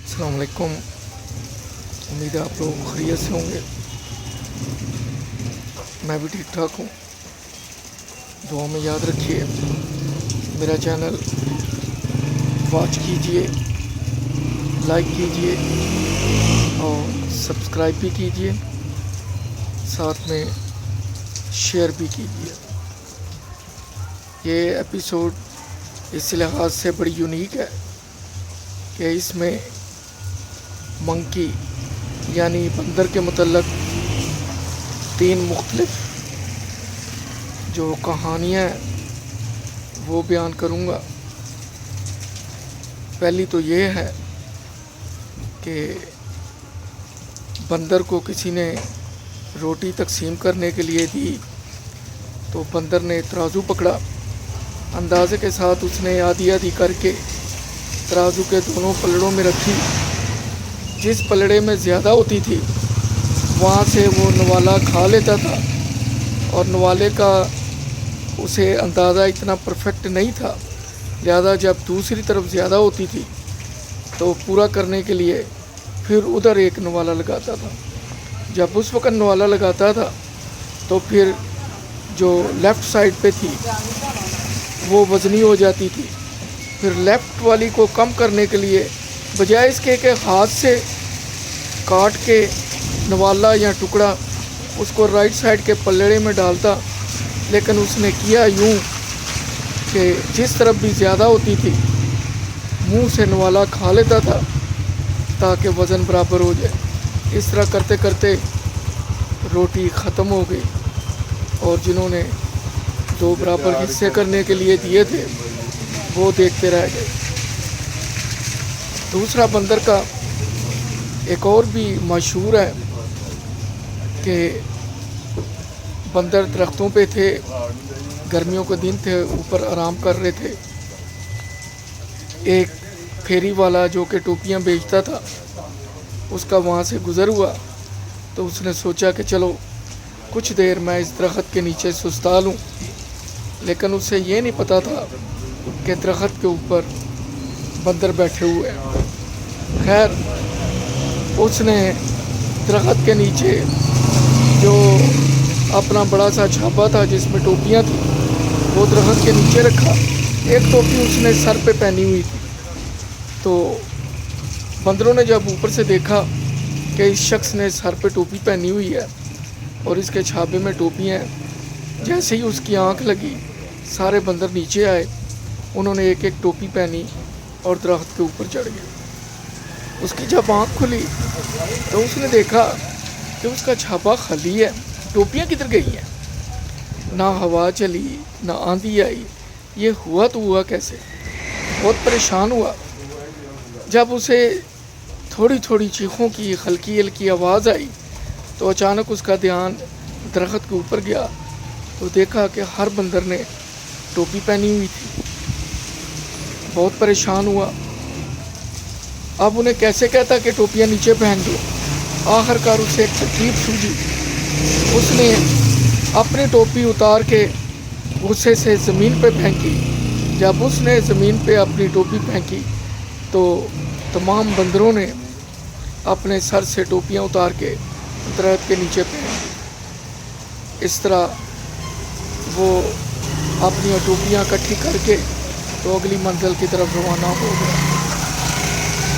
अस्सलाम वालेकुम। उम्मीद है आप लोग खैरियत से होंगे। मैं भी ठीक ठाक हूँ। दुआ में याद रखिए, मेरा चैनल वॉच कीजिए, लाइक कीजिए और सब्सक्राइब भी कीजिए, साथ में शेयर भी कीजिए। ये एपिसोड इस लिहाज से बड़ी यूनिक है कि इसमें मंकी यानी बंदर के मुतल्लक 3 मुख्तलिफ जो कहानियाँ हैं वो बयान करूँगा। पहली तो ये है कि बंदर को किसी ने रोटी तकसीम करने के लिए दी तो बंदर ने तराजू पकड़ा। अंदाज़े के साथ उसने आधी आधी करके तराजू के दोनों पलड़ों में रखी। जिस पलड़े में ज़्यादा होती थी वहाँ से वो नवाला खा लेता था, और नवाले का उसे अंदाज़ा इतना परफेक्ट नहीं था, लिहाजा जब दूसरी तरफ ज़्यादा होती थी तो पूरा करने के लिए फिर उधर एक नवाला लगाता था। जब उस वक़्त नवाला लगाता था तो फिर जो लेफ़्ट साइड पे थी वो वज़नी हो जाती थी। फिर लेफ़्ट वाली को कम करने के लिए बजाय इसके कि हाथ से काट के नवाला या टुकड़ा उसको राइट साइड के पल्लड़े में डालता, लेकिन उसने किया यूँ कि जिस तरफ भी ज़्यादा होती थी मुंह से नवाला खा लेता था ताकि वज़न बराबर हो जाए। इस तरह करते करते रोटी ख़त्म हो गई और जिन्होंने 2 बराबर हिस्से करने के लिए दिए थे वो देखते रह गए। दूसरा बंदर का एक और भी मशहूर है कि बंदर दरख्तों पे थे, गर्मियों के दिन थे, ऊपर आराम कर रहे थे। एक फेरी वाला जो कि टोपियाँ बेचता था उसका वहाँ से गुज़र हुआ तो उसने सोचा कि चलो कुछ देर मैं इस दरख्त के नीचे सुस्ता लूँ, लेकिन उसे ये नहीं पता था कि दरख्त के ऊपर बंदर बैठे हुए हैं। खैर उसने दरख्त के नीचे जो अपना बड़ा सा छापा था जिसमें टोपियाँ थी वो दरख्त के नीचे रखा। एक टोपी उसने सर पे पहनी हुई थी तो बंदरों ने जब ऊपर से देखा कि इस शख्स ने सर पे टोपी पहनी हुई है और इसके छापे में टोपियाँ हैं, जैसे ही उसकी आंख लगी सारे बंदर नीचे आए। उन्होंने एक एक टोपी पहनी और दरख्त के ऊपर चढ़ गए। उसकी जब आँख खुली तो उसने देखा कि उसका छापा खाली है, टोपियाँ किधर गई हैं। ना हवा चली ना आंधी आई, ये हुआ तो हुआ कैसे। बहुत परेशान हुआ। जब उसे थोड़ी थोड़ी चीखों की हल्की हल्की आवाज़ आई तो अचानक उसका ध्यान दरख्त के ऊपर गया तो देखा कि हर बंदर ने टोपी पहनी हुई थी। बहुत परेशान हुआ। अब उन्हें कैसे कहता कि टोपियाँ नीचे पहन दो। आखिरकार उसे एक तरकीब सूझी। उसने अपनी टोपी उतार के गुस्से से ज़मीन पे फेंकी। जब उसने ज़मीन पे अपनी टोपी फेंकी तो तमाम बंदरों ने अपने सर से टोपियाँ उतार के दरख्त के नीचे पहन दी। इस तरह वो अपनी टोपियाँ इकट्ठी करके तो अगली मंजिल की तरफ रवाना हो गया।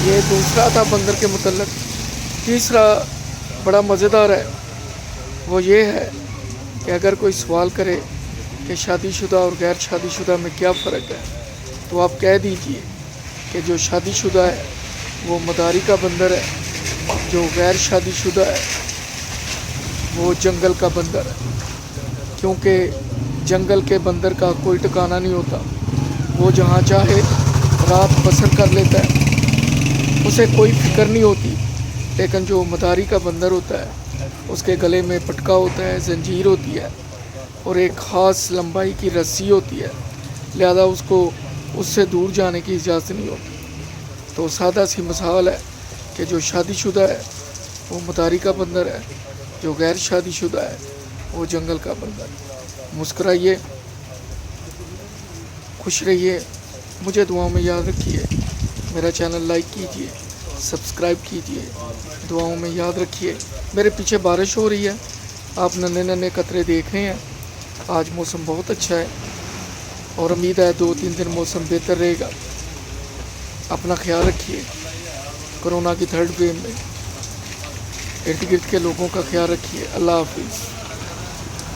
ये दूसरा था बंदर के मुतल्लक। तीसरा बड़ा मज़ेदार है। वो ये है कि अगर कोई सवाल करे कि शादीशुदा और गैर शादीशुदा में क्या फ़र्क है तो आप कह दीजिए कि जो शादीशुदा है वो मदारी का बंदर है, जो गैर शादीशुदा है वो जंगल का बंदर है। क्योंकि जंगल के बंदर का कोई ठिकाना नहीं होता, वो जहाँ चाहे रात बसर कर लेता है, उसे कोई फिक्र नहीं होती। लेकिन जो मदारी का बंदर होता है उसके गले में पटका होता है, जंजीर होती है और एक ख़ास लंबाई की रस्सी होती है, लिहाजा उसको उससे दूर जाने की इजाज़त नहीं होती। तो सादा सी मिसाल है कि जो शादीशुदा है वो मदारी का बंदर है, जो गैर शादीशुदा है वो जंगल का बंदर। मुस्कुराइए, खुश रहिए, मुझे दुआ में याद रखिए। मेरा चैनल लाइक कीजिए, सब्सक्राइब कीजिए, दुआओं में याद रखिए। मेरे पीछे बारिश हो रही है, आप नन्हे नन्हे कतरे देख रहे हैं। आज मौसम बहुत अच्छा है और उम्मीद है 2-3 दिन मौसम बेहतर रहेगा। अपना ख्याल रखिए। कोरोना की थर्ड वेव में इर्द गिर्द के लोगों का ख्याल रखिए। अल्लाह हाफिज़।